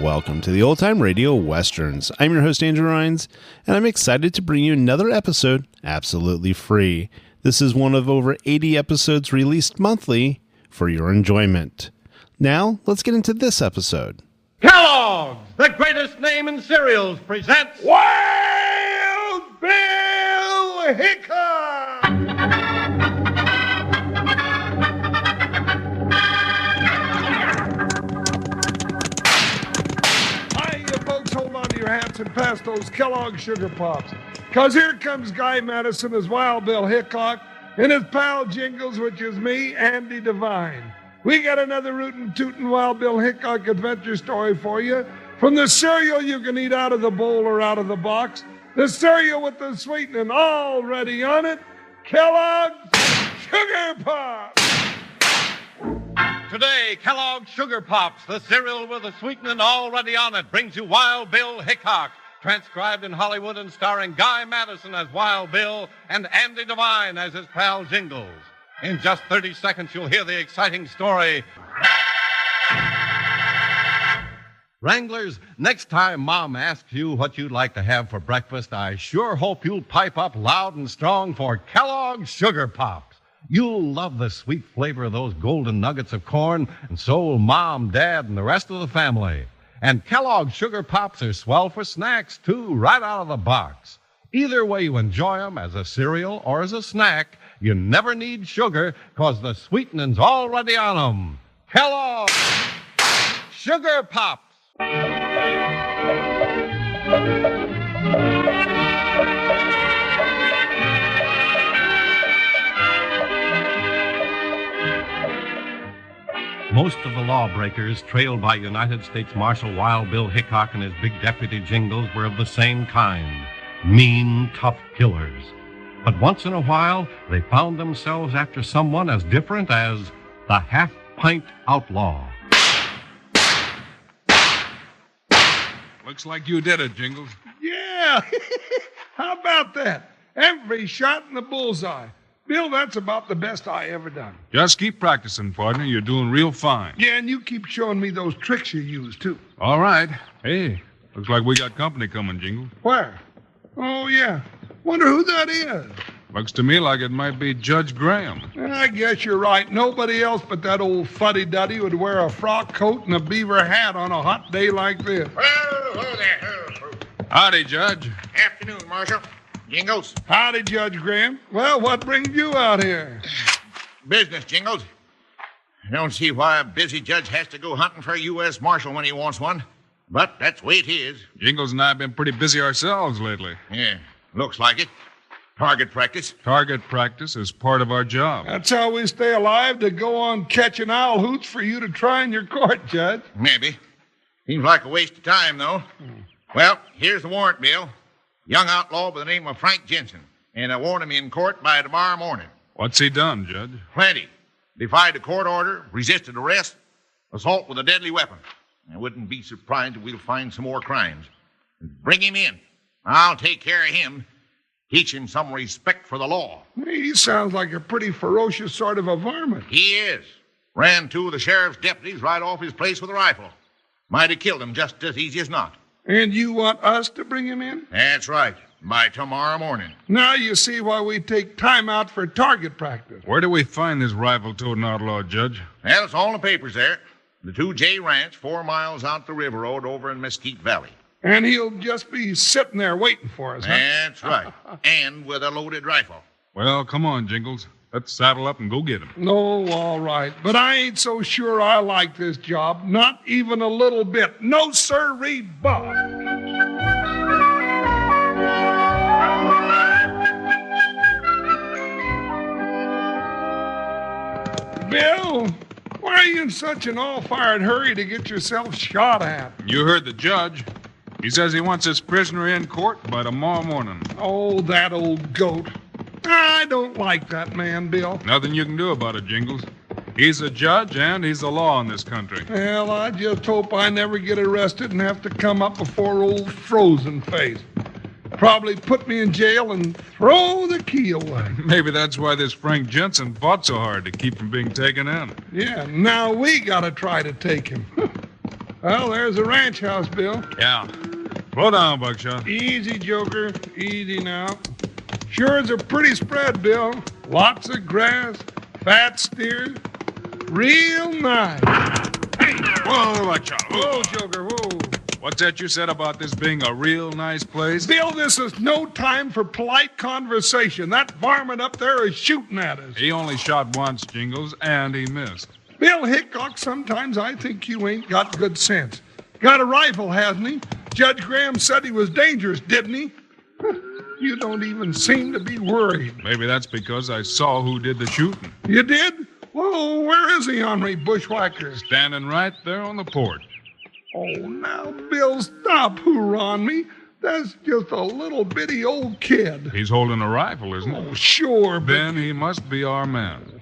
Welcome to the Old Time Radio Westerns. I'm your host, Andrew Rhines, and I'm excited to bring you another episode absolutely free. This is one of over 80 episodes released monthly for your enjoyment. Now, let's get into this episode. Kellogg's, the greatest name in cereals, presents Wild Bill Hickok! Hold on to your hats and pass those Kellogg's Sugar Pops. Because here comes Guy Madison as Wild Bill Hickok and his pal Jingles, which is me, Andy Devine. We got another rootin' tootin' Wild Bill Hickok adventure story for you. From the cereal you can eat out of the bowl or out of the box, the cereal with the sweetening already on it, Kellogg's Sugar Pops! Today, Kellogg's Sugar Pops, the cereal with the sweetening already on it, brings you Wild Bill Hickok, transcribed in Hollywood and starring Guy Madison as Wild Bill and Andy Devine as his pal Jingles. In just 30 seconds, you'll hear the exciting story. Wranglers, next time Mom asks you what you'd like to have for breakfast, I sure hope you'll pipe up loud and strong for Kellogg's Sugar Pops. You'll love the sweet flavor of those golden nuggets of corn, and so will Mom, Dad, and the rest of the family. And Kellogg's Sugar Pops are swell for snacks, too, right out of the box. Either way you enjoy them, as a cereal or as a snack, you never need sugar, because the sweetening's already on them. Kellogg's Sugar Pops! Most of the lawbreakers trailed by United States Marshal Wild Bill Hickok and his big deputy Jingles were of the same kind, mean, tough killers. But once in a while, they found themselves after someone as different as the Half-pint Outlaw. Looks like you did it, Jingles. Yeah! How about that? Every shot in the bullseye. Bill, that's about the best I ever done. Just keep practicing, partner. You're doing real fine. Yeah, and you keep showing me those tricks you use, too. All right. Hey, looks like we got company coming, Jingles. Where? Oh, yeah. Wonder who that is. Looks to me like it might be Judge Graham. I guess you're right. Nobody else but that old fuddy-duddy would wear a frock coat and a beaver hat on a hot day like this. Well, hello there. Hello. Howdy, Judge. Afternoon, Marshal. Jingles. Howdy, Judge Graham. Well, what brings you out here? Business, Jingles. I don't see why a busy judge has to go hunting for a U.S. Marshal when he wants one, but that's the way it is. Jingles and I have been pretty busy ourselves lately. Yeah, looks like it. Target practice. Target practice is part of our job. That's how we stay alive, to go on catching owl hoots for you to try in your court, Judge. Maybe. Seems like a waste of time, though. Well, here's the warrant, Bill. Young outlaw by the name of Frank Jensen, and I want him in court by tomorrow morning. What's he done, Judge? Plenty. Defied a court order, resisted arrest, assault with a deadly weapon. I wouldn't be surprised if we'll find some more crimes. Bring him in. I'll take care of him. Teach him some respect for the law. He sounds like a pretty ferocious sort of a varmint. He is. Ran two of the sheriff's deputies right off his place with a rifle. Might have killed him just as easy as not. And you want us to bring him in? That's right. By tomorrow morning. Now you see why we take time out for target practice. Where do we find this rifle-toting outlaw, Judge? Well, it's all in the papers there. The 2J Ranch, 4 miles out the river road over in Mesquite Valley. And he'll just be sitting there waiting for us, huh? That's right. And with a loaded rifle. Well, come on, Jingles. Let's saddle up and go get him. No, all right. But I ain't so sure I like this job. Not even a little bit. No, sirree, Bob. Bill, why are you in such an all-fired hurry to get yourself shot at? You heard the judge. He says he wants his prisoner in court by tomorrow morning. Oh, that old goat. I don't like that man, Bill. Nothing you can do about it, Jingles. He's a judge, and he's the law in this country. Well, I just hope I never get arrested and have to come up before old Frozen Face. Probably put me in jail and throw the key away. Maybe that's why this Frank Jensen fought so hard to keep from being taken in. Yeah, now we gotta try to take him. Well, there's the ranch house, Bill. Yeah. Slow down, Buckshot. Easy, Joker. Easy now. Sure is a pretty spread, Bill. Lots of grass, fat steers. Real nice. Hey, whoa, Buckshot. Whoa, Joker, whoa. What's that you said about this being a real nice place? Bill, this is no time for polite conversation. That varmint up there is shooting at us. He only shot once, Jingles, and he missed. Bill Hickok, sometimes I think you ain't got good sense. Got a rifle, hasn't he? Judge Graham said he was dangerous, didn't he? You don't even seem to be worried. Maybe that's because I saw who did the shooting. You did? Well, where is he, Henry Bushwhacker? Standing right there on the porch. Oh, now, Bill, stop hoorahing me. That's just a little bitty old kid. He's holding a rifle, isn't he? Oh, sure, but... Then he must be our man.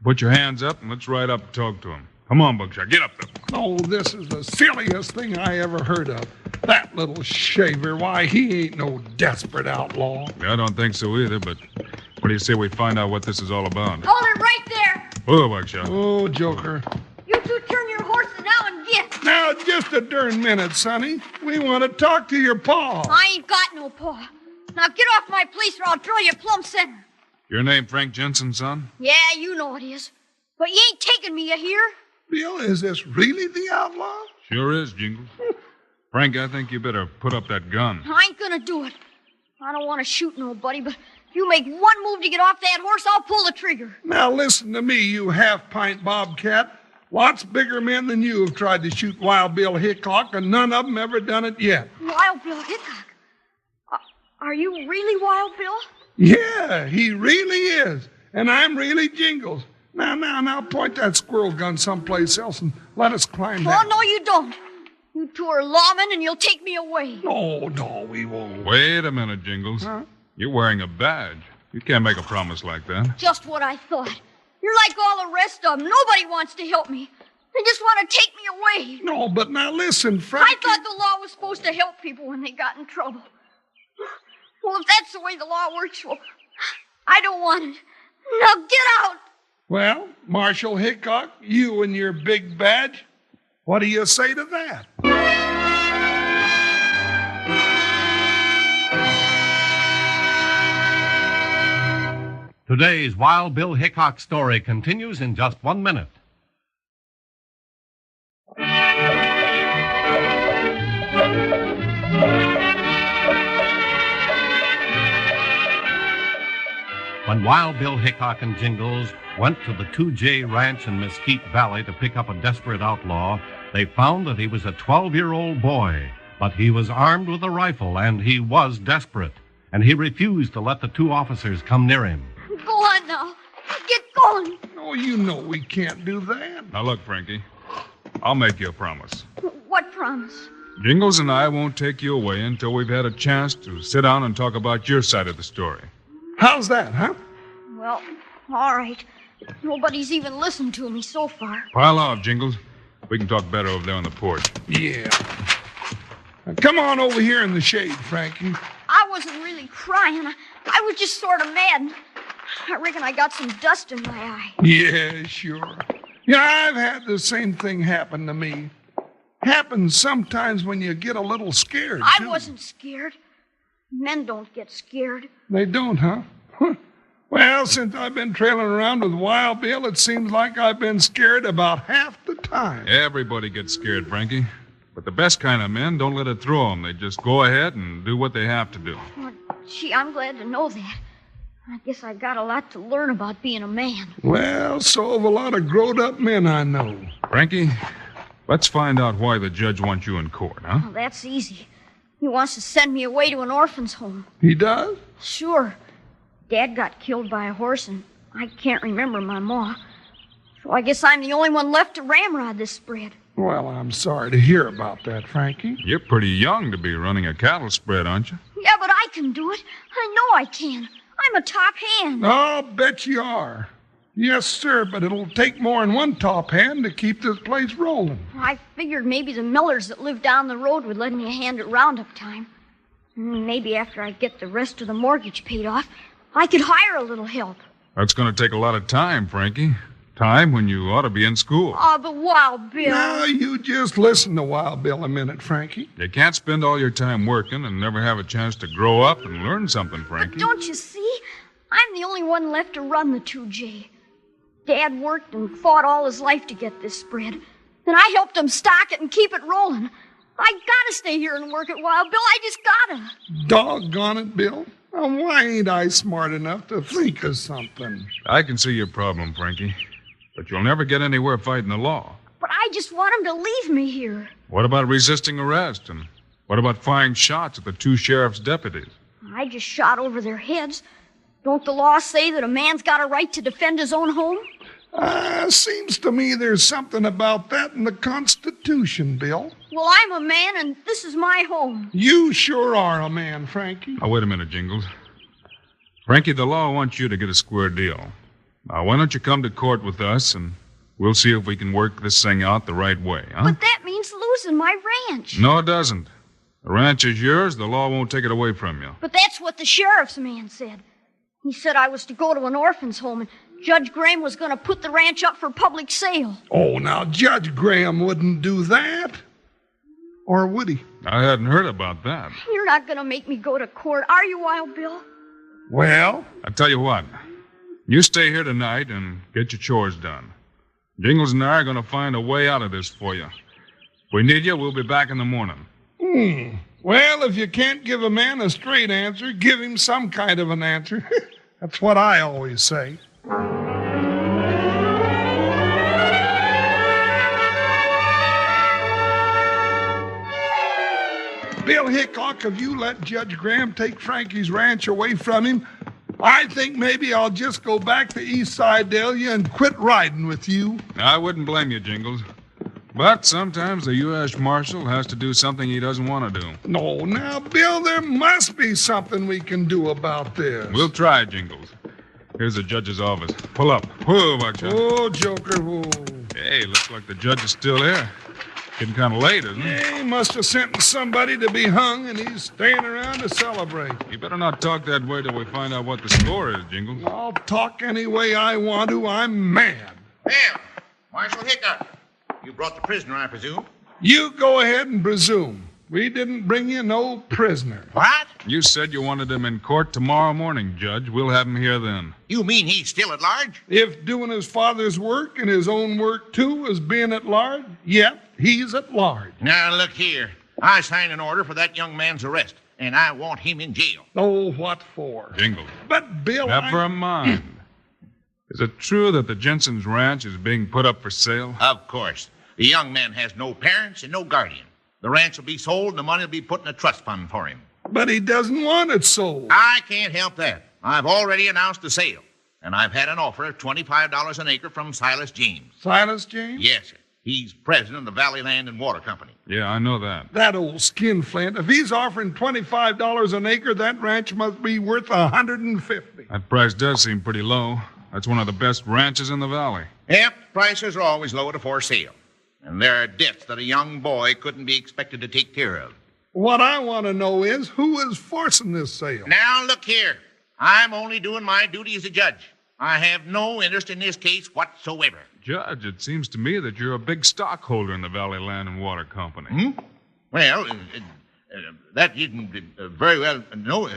Put your hands up and let's ride up and talk to him. Come on, Buckshot, get up there. Oh, this is the silliest thing I ever heard of. That little shaver, why, he ain't no desperate outlaw. I don't think so either, but what do you say we find out what this is all about? Hold it right there. Oh, Buckshot. Oh, Joker. You two turn your horses now and get. Now, just a darn minute, Sonny. We want to talk to your pa. I ain't got no paw. Now get off my place or I'll throw you plumb center. Your name Frank Jensen, son? Yeah, you know it is. But you ain't taking me, you hear? Bill, is this really the outlaw? Sure is, Jingles. Frank, I think you better put up that gun. I ain't gonna do it. I don't want to shoot nobody, but if you make one move to get off that horse, I'll pull the trigger. Now, listen to me, you half-pint bobcat. Lots bigger men than you have tried to shoot Wild Bill Hickok, and none of them ever done it yet. Wild Bill Hickok? Are you really Wild Bill? Yeah, he really is. And I'm really Jingles. Now, point that squirrel gun someplace else and let us climb Oh, down. no, you don't. You two are lawmen and you'll take me away. No, we won't. Wait a minute, Jingles. Huh? You're wearing a badge. You can't make a promise like that. Just what I thought. You're like all the rest of them. Nobody wants to help me. They just want to take me away. No, but now listen, Frank. I thought the law was supposed to help people when they got in trouble. Well, if that's the way the law works, well, I don't want it. Now get out. Well, Marshal Hickok, you and your big badge, what do you say to that? Today's Wild Bill Hickok story continues in just 1 minute. When Wild Bill Hickok and Jingles went to the 2J Ranch in Mesquite Valley to pick up a desperate outlaw, they found that he was a 12-year-old boy, but he was armed with a rifle and he was desperate, and he refused to let the two officers come near him. Go on now. Get going. Oh, you know we can't do that. Now look, Frankie, I'll make you a promise. What promise? Jingles and I won't take you away until we've had a chance to sit down and talk about your side of the story. How's that, huh? Well, all right. Nobody's even listened to me so far. Pile off, Jingles. We can talk better over there on the porch. Yeah. Now, come on over here in the shade, Frankie. I wasn't really crying. I was just sort of mad. I reckon I got some dust in my eye. Yeah, sure. Yeah, I've had the same thing happen to me. Happens sometimes when you get a little scared, I too. wasn't scared. Men don't get scared. They don't, huh? Well, since I've been trailing around with Wild Bill, it seems like I've been scared about half the time. Everybody gets scared, Frankie. But the best kind of men don't let it throw them. They just go ahead and do what they have to do. Well, gee, I'm glad to know that. I guess I got a lot to learn about being a man. Well, so have a lot of grown-up men I know. Frankie, let's find out why the judge wants you in court, huh? Well, that's easy. He wants to send me away to an orphan's home. He does? Sure. Dad got killed by a horse, and I can't remember my ma. So I guess I'm the only one left to ramrod this spread. Well, I'm sorry to hear about that, Frankie. You're pretty young to be running a cattle spread, aren't you? Yeah, but I can do it. I know I can. I'm a top hand. I'll bet you are. Yes, sir, but it'll take more than one top hand to keep this place rolling. I figured maybe the Millers that live down the road would lend me a hand at roundup time. Maybe after I get the rest of the mortgage paid off, I could hire a little help. That's going to take a lot of time, Frankie. Time when you ought to be in school. Oh, but Wild Bill. Now, you just listen to Wild Bill a minute, Frankie. You can't spend all your time working and never have a chance to grow up and learn something, Frankie. But don't you see? I'm the only one left to run the 2J. Dad worked and fought all his life to get this spread. And I helped him stock it and keep it rolling. I gotta stay here and work at Wild Bill. I just gotta. Doggone it, Bill. Now, why ain't I smart enough to think of something? I can see your problem, Frankie. But you'll never get anywhere fighting the law. But I just want him to leave me here. What about resisting arrest? And what about firing shots at the 2 sheriff's deputies? I just shot over their heads. Don't the law say that a man's got a right to defend his own home? Seems to me there's something about that in the Constitution, Bill. Well, I'm a man, and this is my home. You sure are a man, Frankie. Now, wait a minute, Jingles. Frankie, the law wants you to get a square deal. Now, why don't you come to court with us, and we'll see if we can work this thing out the right way, huh? But that means losing my ranch. No, it doesn't. The ranch is yours. The law won't take it away from you. But that's what the sheriff's man said. He said I was to go to an orphan's home, and Judge Graham was going to put the ranch up for public sale. Oh, now, Judge Graham wouldn't do that. Or would he? I hadn't heard about that. You're not going to make me go to court, are you, Wild Bill? Well? I tell you what. You stay here tonight and get your chores done. Jingles and I are going to find a way out of this for you. If we need you, we'll be back in the morning. Well, if you can't give a man a straight answer, give him some kind of an answer. That's what I always say. Bill Hickok, if you let Judge Graham take Frankie's ranch away from him, I think maybe I'll just go back to East Sidelia and quit riding with you. I wouldn't blame you, Jingles. But sometimes the U.S. Marshal has to do something he doesn't want to do. No, now, Bill, there must be something we can do about this. We'll try, Jingles. Here's the judge's office. Pull up. Whoa, Buckshot. Oh, Joker, whoa. Hey, looks like the judge is still here. Getting kind of late, isn't it? He must have sentenced somebody to be hung, and he's staying around to celebrate. You better not talk that way till we find out what the score is, Jingles. I'll talk any way I want to. I'm mad. Well, Marshal Hickok, you brought the prisoner, I presume? You go ahead and presume. We didn't bring you no prisoner. What? You said you wanted him in court tomorrow morning, Judge. We'll have him here then. You mean he's still at large? If doing his father's work and his own work, too, is being at large, yep, he's at large. Now, look here. I signed an order for that young man's arrest, and I want him in jail. Oh, what for? Jingles. But, Bill, Never mind. Is it true that the Jensen's ranch is being put up for sale? Of course. The young man has no parents and no guardian. The ranch will be sold, and the money will be put in a trust fund for him. But he doesn't want it sold. I can't help that. I've already announced the sale, and I've had an offer of $25 an acre from Silas James. Silas James? Yes, sir. He's president of the Valley Land and Water Company. Yeah, I know that. That old skinflint. If he's offering $25 an acre, that ranch must be worth $150. That price does seem pretty low. That's one of the best ranches in the valley. Yep, prices are always low at a for sale. And there are debts that a young boy couldn't be expected to take care of. What I want to know is who is forcing this sale? Now, look here. I'm only doing my duty as a judge. I have no interest in this case whatsoever. Judge, it seems to me that you're a big stockholder in the Valley Land and Water Company. Well, that isn't very well known.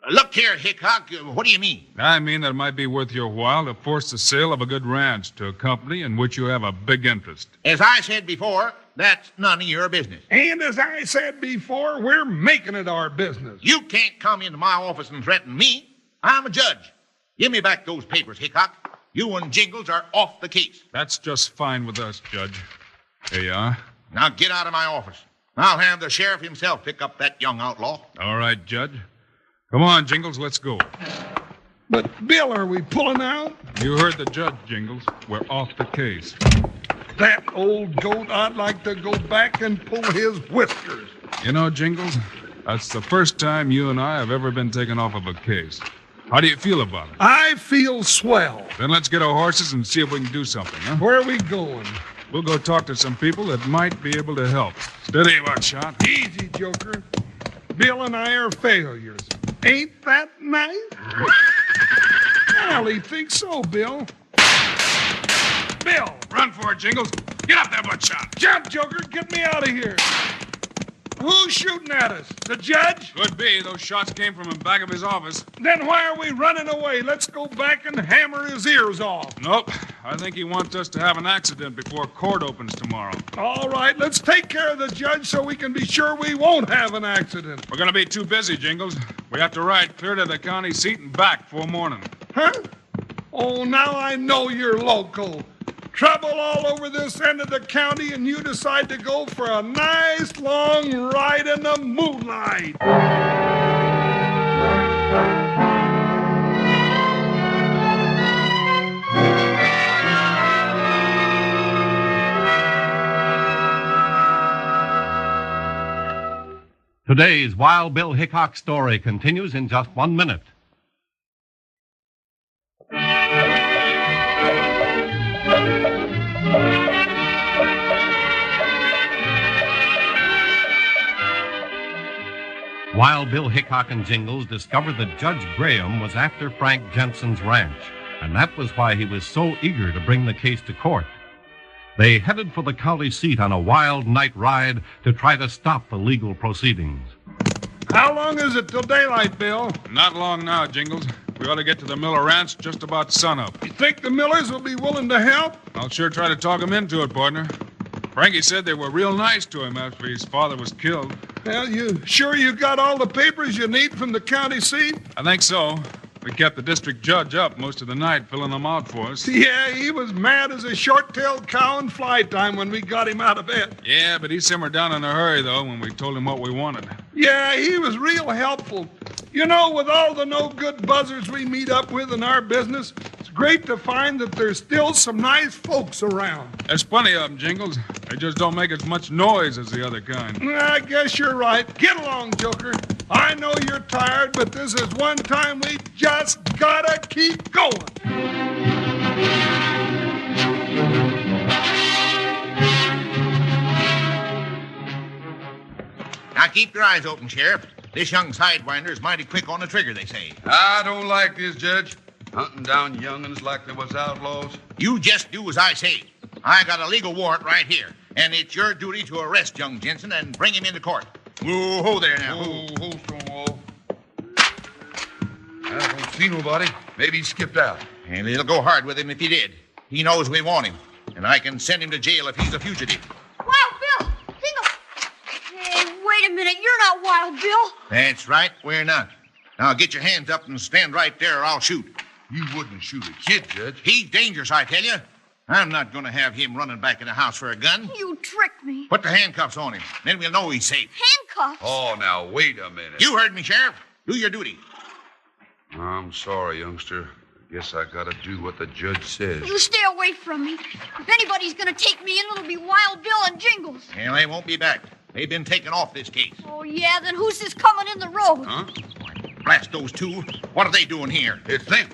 Look here, Hickok, what do you mean? I mean that it might be worth your while to force the sale of a good ranch to a company in which you have a big interest. As I said before, that's none of your business. And as I said before, we're making it our business. You can't come into my office and threaten me. I'm a judge. Give me back those papers, Hickok. You and Jingles are off the case. That's just fine with us, Judge. Here you are. Now get out of my office. I'll have the sheriff himself pick up that young outlaw. All right, Judge. Come on, Jingles, let's go. But, Bill, are we pulling out? You heard the judge, Jingles. We're off the case. That old goat, I'd like to go back and pull his whiskers. You know, Jingles, that's the first time you and I have ever been taken off of a case. How do you feel about it? I feel swell. Then let's get our horses and see if we can do something, huh? Where are we going? We'll go talk to some people that might be able to help. Steady, Buckshot. Easy, Joker. Bill and I are failures. Ain't that nice? Well, he thinks so, Bill. Bill! Run for it, Jingles. Get up there, Buckshot. Jump, Joker! Get me out of here! Who's shooting at us? The judge? Could be. Those shots came from the back of his office. Then why are we running away? Let's go back and hammer his ears off. Nope. I think he wants us to have an accident before court opens tomorrow. All right, let's take care of the judge so we can be sure we won't have an accident. We're going to be too busy, Jingles. We have to ride clear to the county seat and back before morning. Huh? Oh, now I know you're local. Trouble all over this end of the county, and you decide to go for a nice long ride in the moonlight. Today's Wild Bill Hickok story continues in just 1 minute. Wild Bill Hickok and Jingles discovered that Judge Graham was after Frank Jensen's ranch, and that was why he was so eager to bring the case to court. They headed for the county seat on a wild night ride to try to stop the legal proceedings. How long is it till daylight, Bill? Not long now, Jingles. We ought to get to the Miller Ranch just about sunup. You think the Millers will be willing to help? I'll sure try to talk him into it, partner. Frankie said they were real nice to him after his father was killed. Well, you sure you got all the papers you need from the county seat? I think so. We kept the district judge up most of the night filling them out for us. Yeah, he was mad as a short-tailed cow in fly time when we got him out of bed. Yeah, but he simmered down in a hurry, though, when we told him what we wanted. Yeah, he was real helpful. You know, with all the no-good buzzers we meet up with in our business, it's great to find that there's still some nice folks around. There's plenty of them, Jingles. They just don't make as much noise as the other kind. I guess you're right. Get along, Joker. I know you're tired, but this is one time we just gotta keep going. Now keep your eyes open, Sheriff. This young sidewinder is mighty quick on the trigger, they say. I don't like this, Judge. Hunting down young'uns like they was outlaws. You just do as I say. I got a legal warrant right here, and it's your duty to arrest young Jensen and bring him into court. Whoa, there now. Whoa, Stonewall. I don't see nobody. Maybe he skipped out. And it'll go hard with him if he did. He knows we want him, and I can send him to jail if he's a fugitive. Wild Bill! Jingle! Hey, wait a minute. You're not Wild Bill. That's right, we're not. Now get your hands up and stand right there or I'll shoot. You wouldn't shoot a kid, Judge. He's dangerous, I tell you. I'm not going to have him running back in the house for a gun. You tricked me. Put the handcuffs on him. Then we'll know he's safe. Handcuffs? Oh, now, wait a minute. You heard me, Sheriff. Do your duty. I'm sorry, youngster. I guess I gotta do what the judge says. You stay away from me. If anybody's gonna take me in, it'll be Wild Bill and Jingles. Well, they won't be back. They've been taken off this case. Oh, yeah? Then who's this coming in the road? Huh? Blast those two. What are they doing here? It's them.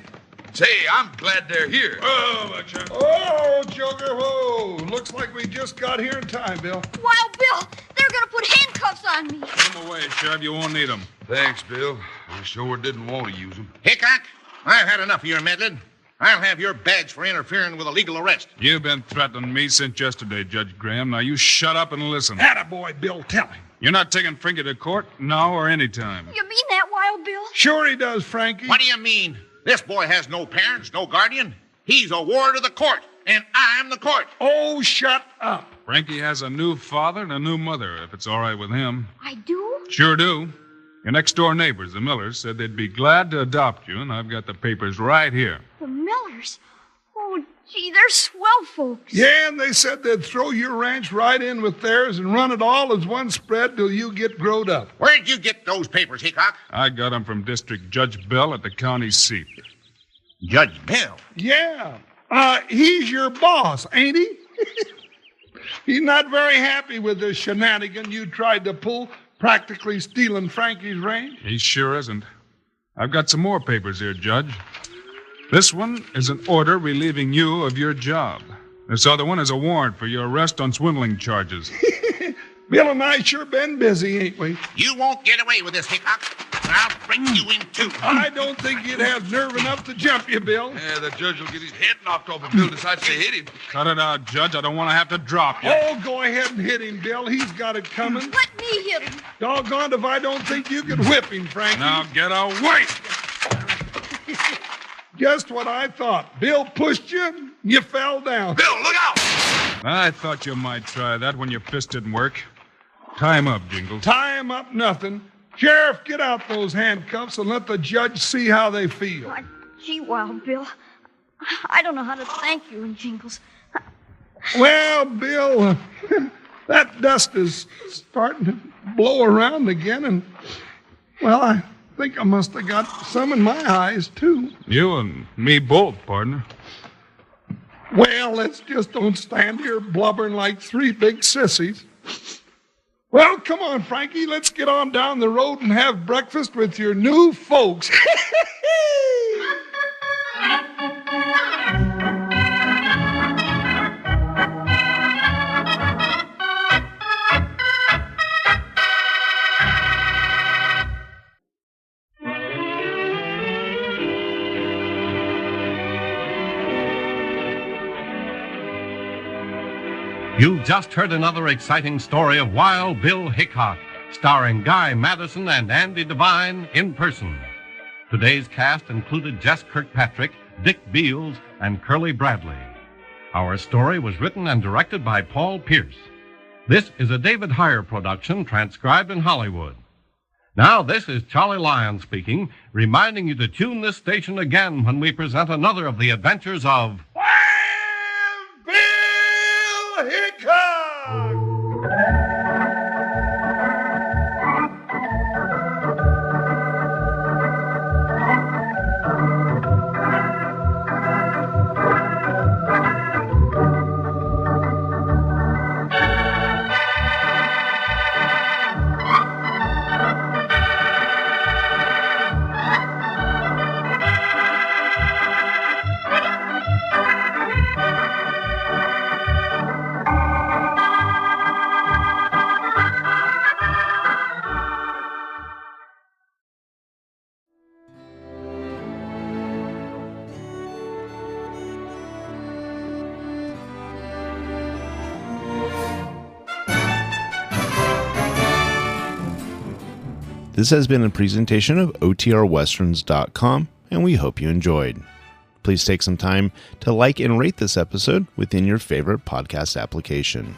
Say, I'm glad they're here. Oh, Joker, whoa. Looks like we just got here in time, Bill. Wild Bill! They're gonna put handcuffs on me. Put them away, Sheriff. You won't need them. Thanks, Bill. I sure didn't want to use them. Hickok, I've had enough of your meddling. I'll have your badge for interfering with a legal arrest. You've been threatening me since yesterday, Judge Graham. Now you shut up and listen. Attaboy, Bill, tell him. You're not taking Frankie to court now or any time. You mean that, Wild Bill? Sure he does, Frankie. What do you mean? This boy has no parents, no guardian. He's a ward of the court, and I'm the court. Oh, shut up. Frankie has a new father and a new mother, if it's all right with him. I do? Sure do. Your next-door neighbors, the Millers, said they'd be glad to adopt you, and I've got the papers right here. The Millers? Oh, gee, they're swell folks. Yeah, and they said they'd throw your ranch right in with theirs and run it all as one spread till you get growed up. Where'd you get those papers, Hickok? I got them from District Judge Bell at the county seat. Judge Bell. Yeah. He's your boss, ain't he? He's not very happy with the shenanigan you tried to pull, practically stealing Frankie's range. He sure isn't. I've got some more papers here, Judge. This one is an order relieving you of your job. This other one is a warrant for your arrest on swindling charges. Bill and I sure been busy, ain't we? You won't get away with this, Hickok. I'll break you in two. I don't think you'd have nerve enough to jump you, Bill. Yeah, the judge will get his head knocked off if Bill decides to hit him. Cut it out, Judge. I don't want to have to drop you. Oh, go ahead and hit him, Bill. He's got it coming. Let me hit him. Doggone if I don't think you could whip him, Frankie. Now get away! Just what I thought. Bill pushed you, you fell down. Bill, look out! I thought you might try that when your fist didn't work. Tie him up, Jingles. Tie him up, nothing. Sheriff, get out those handcuffs and let the judge see how they feel. Oh, gee, wow, Bill. I don't know how to thank you and Jingles. Well, Bill, that dust is starting to blow around again, and, well, I think I must have got some in my eyes, too. You and me both, partner. Well, let's just don't stand here blubbering like three big sissies. Well, come on, Frankie, let's get on down the road and have breakfast with your new folks. You've just heard another exciting story of Wild Bill Hickok, starring Guy Madison and Andy Devine in person. Today's cast included Jess Kirkpatrick, Dick Beals, and Curly Bradley. Our story was written and directed by Paul Pierce. This is a David Heyer production transcribed in Hollywood. Now, this is Charlie Lyon speaking, reminding you to tune this station again when we present another of the adventures of Wild Bill Hickok! This has been a presentation of OTRWesterns.com, and we hope you enjoyed. Please take some time to like and rate this episode within your favorite podcast application.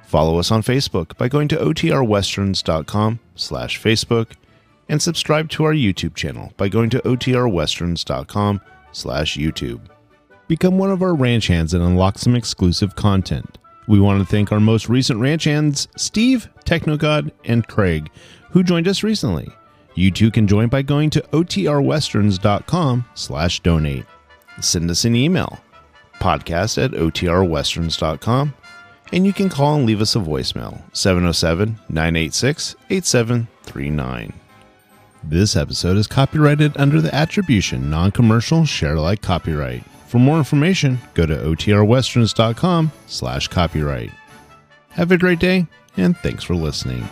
Follow us on Facebook by going to OTRWesterns.com/Facebook, and subscribe to our YouTube channel by going to OTRWesterns.com/YouTube. Become one of our ranch hands and unlock some exclusive content. We want to thank our most recent ranch hands, Steve, Technogod, and Craig, who joined us recently. You too can join by going to OTRWesterns.com/donate. Send us an email, podcast@OTRWesterns.com, and you can call and leave us a voicemail, 707-986-8739. This episode is copyrighted under the attribution non-commercial share-alike copyright. For more information, go to OTRWesterns.com/copyright. Have a great day, and thanks for listening.